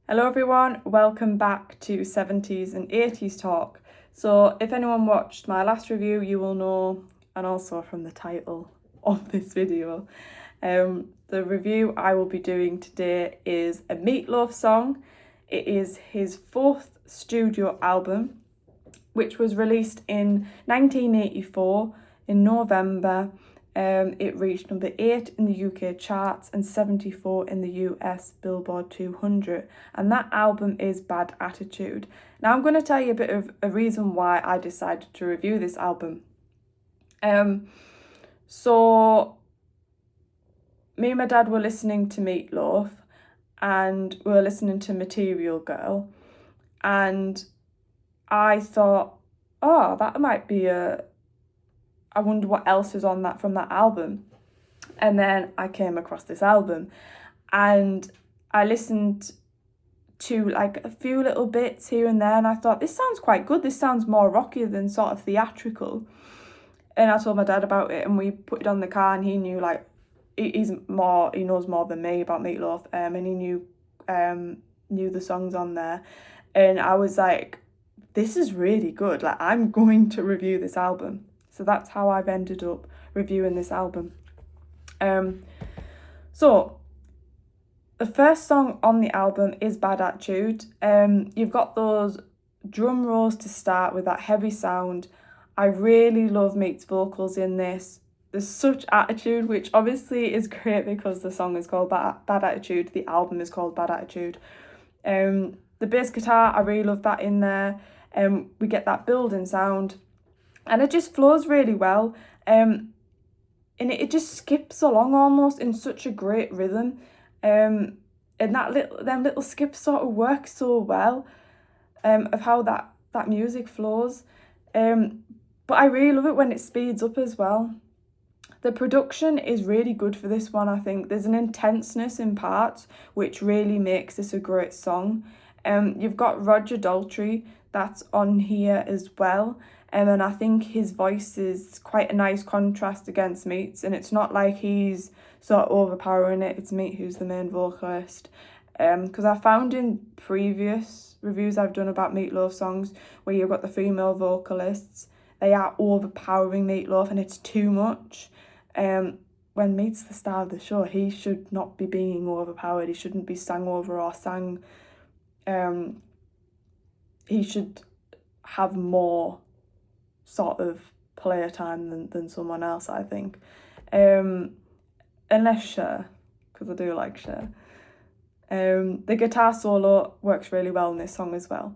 Hello everyone, welcome back to 70s and 80s talk. So if anyone watched my last review, you will know, and also from the title of this video, the review I will be doing today is a Meatloaf song. It is his fourth studio album, which was released in 1984 in November. It reached number 8 in the UK charts and 74 in the US Billboard 200. And that album is Bad Attitude. Now I'm going to tell you a bit of a reason why I decided to review this album. So me and my dad were listening to Meatloaf and we were listening to Material Girl, and I thought, oh, that might be I wonder what else is on that from that album. And then I came across this album and I listened to like a few little bits here and there, and I thought, this sounds quite good. This sounds more rocky than sort of theatrical. And I told my dad about it and we put it on the car, and he knew, like, he knows more than me about Meatloaf, and he knew the songs on there. And I was like, this is really good. Like, I'm going to review this album. So that's how I've ended up reviewing this album. So the first song on the album is Bad Attitude. You've got those drum rolls to start with, that heavy sound. I really love Meat's vocals in this. There's such attitude, which obviously is great because the song is called Bad Attitude. The album is called Bad Attitude. The bass guitar, I really love that in there. We get that building sound, and it just flows really well. And it just skips along almost in such a great rhythm. And them little skips sort of work so well, of how that music flows. But I really love it when it speeds up as well. The production is really good for this one, I think. There's an intenseness in parts which really makes this a great song. You've got Roger Daltrey that's on here as well. And I think his voice is quite a nice contrast against Meat's, and it's not like he's sort of overpowering it. It's Meat who's the main vocalist. Because I found in previous reviews I've done about Meatloaf songs where you've got the female vocalists, they are overpowering Meatloaf and it's too much. When Meat's the star of the show, he should not be being overpowered. He shouldn't be sang over or sang. He should have more sort of player time than someone else, I think. Unless Cher, because I do like Cher. The guitar solo works really well in this song as well.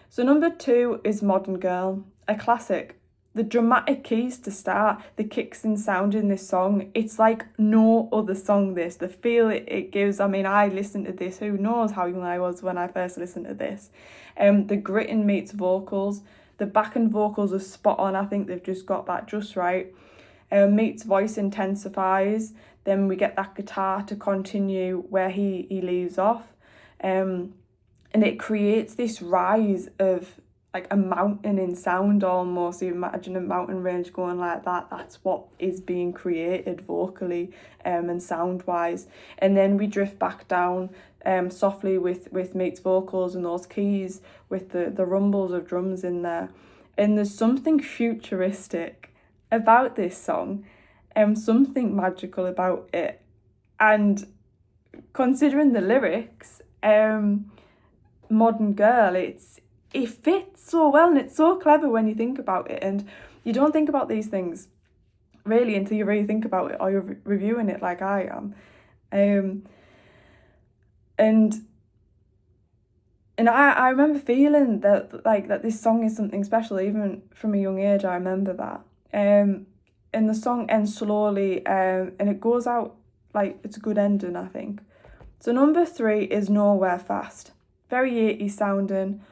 So number 2 is Modern Girl, a classic. The dramatic keys to start, the kicks and sound in this song, it's like no other song this. The feel it gives, I mean, I listened to this, who knows how young I was when I first listened to this. The grit in Meat's vocals, the back end vocals are spot on. I think they've just got that just right. Meat's voice intensifies, then we get that guitar to continue where he leaves off. And it creates this rise of like a mountain in sound almost. You imagine a mountain range going like that. That's what is being created vocally and sound wise. And then we drift back down softly with Meat's vocals and those keys with the rumbles of drums in there. And there's something futuristic about this song, something magical about it. And considering the lyrics, Modern Girl, it fits so well and it's so clever when you think about it. And you don't think about these things really until you really think about it or you're reviewing it like I am. And I remember feeling that this song is something special, even from a young age. I remember that. And the song ends slowly, and it goes out like it's a good ending, I think. So number 3 is Nowhere Fast. Very 80s sounding.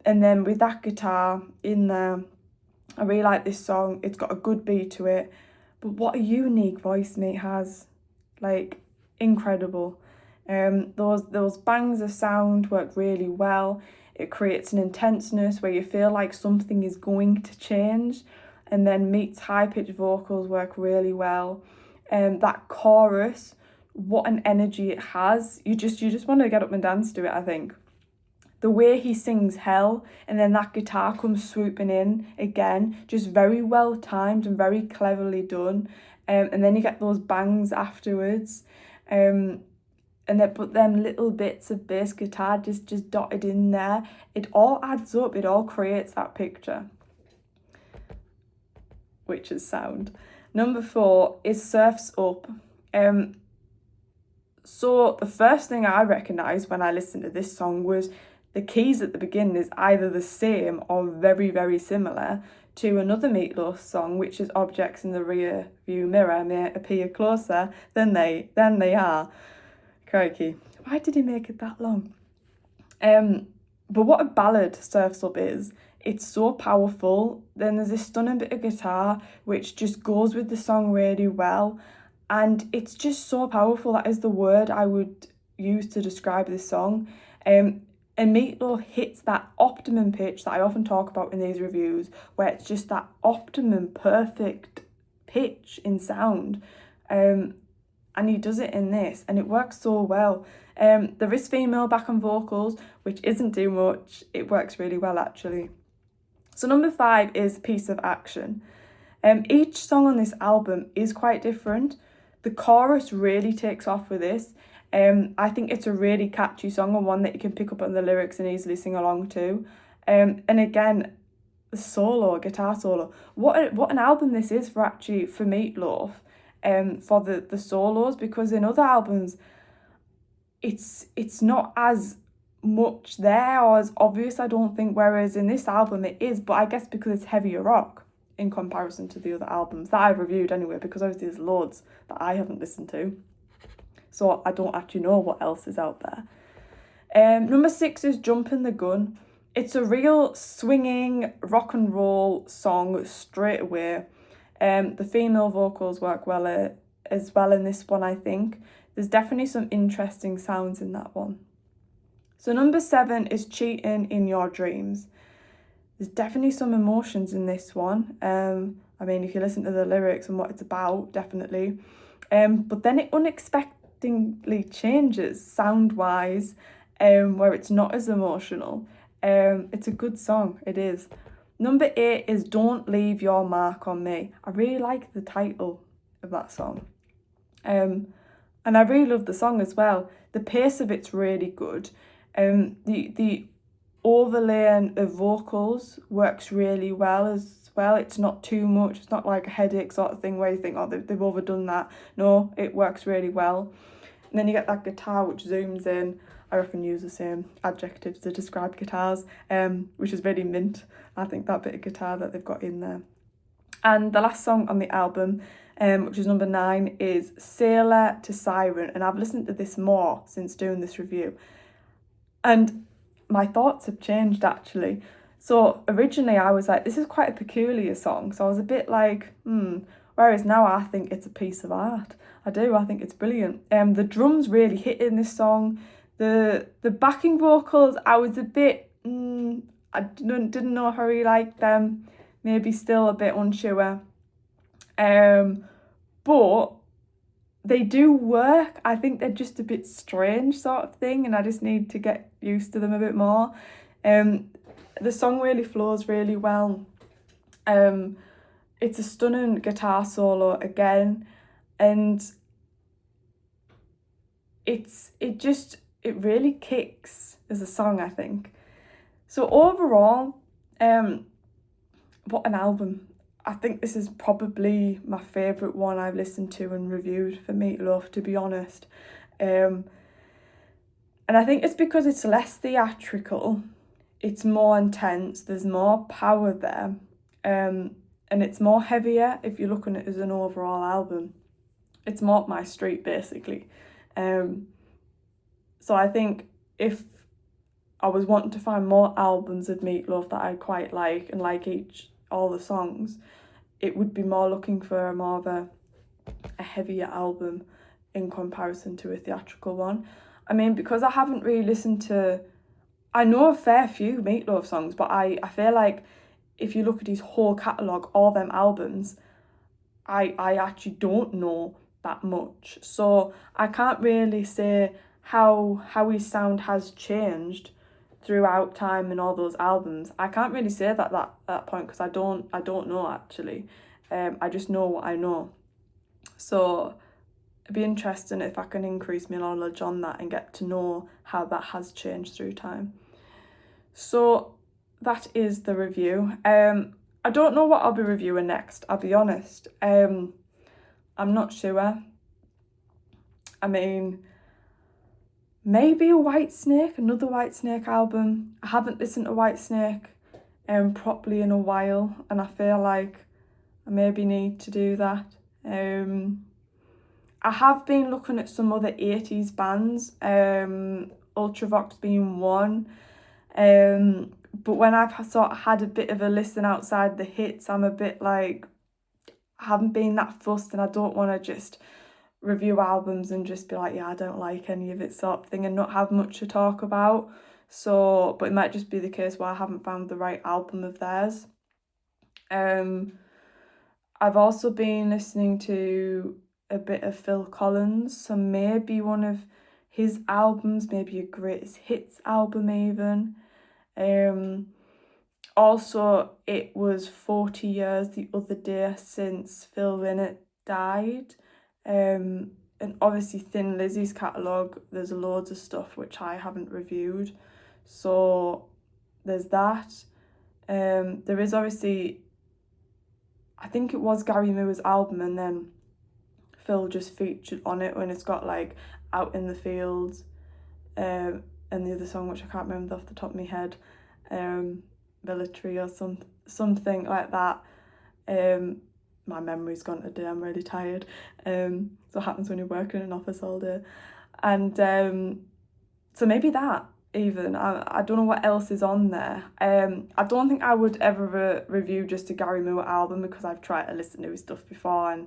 And then with that guitar in there, I really like this song. It's got a good beat to it. But what a unique voice Meat has. Like, incredible. Those bangs of sound work really well. It creates an intenseness where you feel like something is going to change. And then Meat's high-pitched vocals work really well. That chorus what an energy it has. You just want to get up and dance to it, I think. The way he sings Hell, and then that guitar comes swooping in again, just very well timed and very cleverly done. And then you get those bangs afterwards. And then put them little bits of bass guitar just dotted in there. It all adds up, it all creates that picture, which is sound. Number 4 is Surf's Up. So the first thing I recognised when I listened to this song was the keys at the beginning is either the same or very, very similar to another Meatloaf song, which is Objects in the Rear View Mirror may appear closer than they are. Crikey, why did he make it that long? But what a ballad Surf's Up is. It's so powerful. Then there's this stunning bit of guitar which just goes with the song really well. And it's just so powerful. That is the word I would use to describe this song. And Meatloaf hits that optimum pitch that I often talk about in these reviews, where it's just that optimum perfect pitch in sound. And he does it in this, and it works so well. There is female backing vocals, which isn't too much. It works really well, actually. So number 5 is Piece of Action. Each song on this album is quite different. The chorus really takes off with this. I think it's a really catchy song, and one that you can pick up on the lyrics and easily sing along to. And again, the guitar solo. What an album this is for Meatloaf. For the solos, because in other albums it's not as much there or as obvious, I don't think, whereas in this album it is, but I guess because it's heavier rock in comparison to the other albums that I've reviewed anyway, because obviously there's loads that I haven't listened to, so I don't actually know what else is out there. Number 6 is Jumpin' the Gun. It's a real swinging rock and roll song straight away. The female vocals work well as well in this one, I think. There's definitely some interesting sounds in that one. So number 7 is Cheating in Your Dreams. There's definitely some emotions in this one. I mean, if you listen to the lyrics and what it's about, definitely. But then it unexpectedly changes sound-wise, where it's not as emotional. It's a good song, it is. Number 8 is Don't Leave Your Mark on Me. I really like the title of that song. And I really love the song as well. The pace of it's really good. The overlaying of vocals works really well as well. It's not too much. It's not like a headache sort of thing where you think, oh, they've overdone that. No, it works really well. And then you get that guitar which zooms in. I often use the same adjectives to describe guitars, which is really mint. I think that bit of guitar that they've got in there. And the last song on the album, which is number 9, is Sailor to Siren. And I've listened to this more since doing this review. And my thoughts have changed, actually. So originally I was like, this is quite a peculiar song. So I was a bit like, whereas now I think it's a piece of art. I do, I think it's brilliant. The drums really hit in this song. The backing vocals, I was a bit, I didn't know how he liked them. Maybe still a bit unsure. But they do work. I think they're just a bit strange sort of thing, and I just need to get used to them a bit more. The song really flows really well. It's a stunning guitar solo again, and it really kicks as a song, I think. So overall, what an album. I think this is probably my favourite one I've listened to and reviewed for Meatloaf, to be honest. And I think it's because it's less theatrical, it's more intense, there's more power there, and it's more heavier if you're looking at it as an overall album. It's more up my street, basically. So I think if I was wanting to find more albums of Meatloaf that I quite like and like all the songs, it would be more looking for more of a heavier album in comparison to a theatrical one. I mean, because I haven't really listened to, I know a fair few Meatloaf songs, but I feel like if you look at his whole catalogue, all them albums, I actually don't know that much, so I can't really say how his sound has changed throughout time and all those albums. I can't really say that point because I don't know actually. I just know what I know. So it'd be interesting if I can increase my knowledge on that and get to know how that has changed through time. So that is the review. I don't know what I'll be reviewing next, I'll be honest. I'm not sure. I mean, maybe another Whitesnake album. I haven't listened to Whitesnake properly in a while, and I feel like I maybe need to do that. I have been looking at some other 80s bands, Ultravox being one. But when I've sort of had a bit of a listen outside the hits, I'm a bit like, I haven't been that fussed, and I don't want to just review albums and just be like, yeah, I don't like any of it sort of thing, and not have much to talk about. So, but it might just be the case where I haven't found the right album of theirs. I've also been listening to a bit of Phil Collins, so maybe one of his albums, maybe a greatest hits album even. Also, it was 40 years the other day since Phil Lynott died. And obviously Thin Lizzy's catalogue, there's loads of stuff which I haven't reviewed. So there's that. There is obviously, I think it was Gary Moore's album, and then Phil just featured on it when it's got like Out in the Fields, and the other song which I can't remember off the top of my head, Military or something like that. My memory's gone today, I'm really tired. So it happens when you're working in an office all day. And so maybe that even. I don't know what else is on there. I don't think I would ever review just a Gary Moore album, because I've tried to listen to his stuff before, and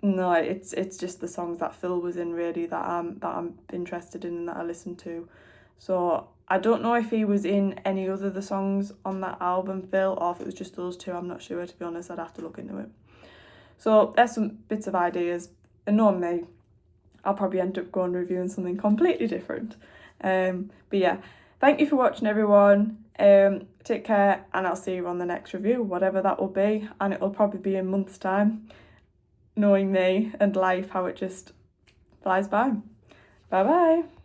no, it's just the songs that Phil was in really that I'm interested in and that I listen to. So I don't know if he was in any other of the songs on that album, Phil, or if it was just those two. I'm not sure, to be honest. I'd have to look into it. So there's some bits of ideas. And knowing me, I'll probably end up going reviewing something completely different. But yeah, thank you for watching, everyone. Take care, and I'll see you on the next review, whatever that will be. And it'll probably be in a month's time, knowing me and life, how it just flies by. Bye bye.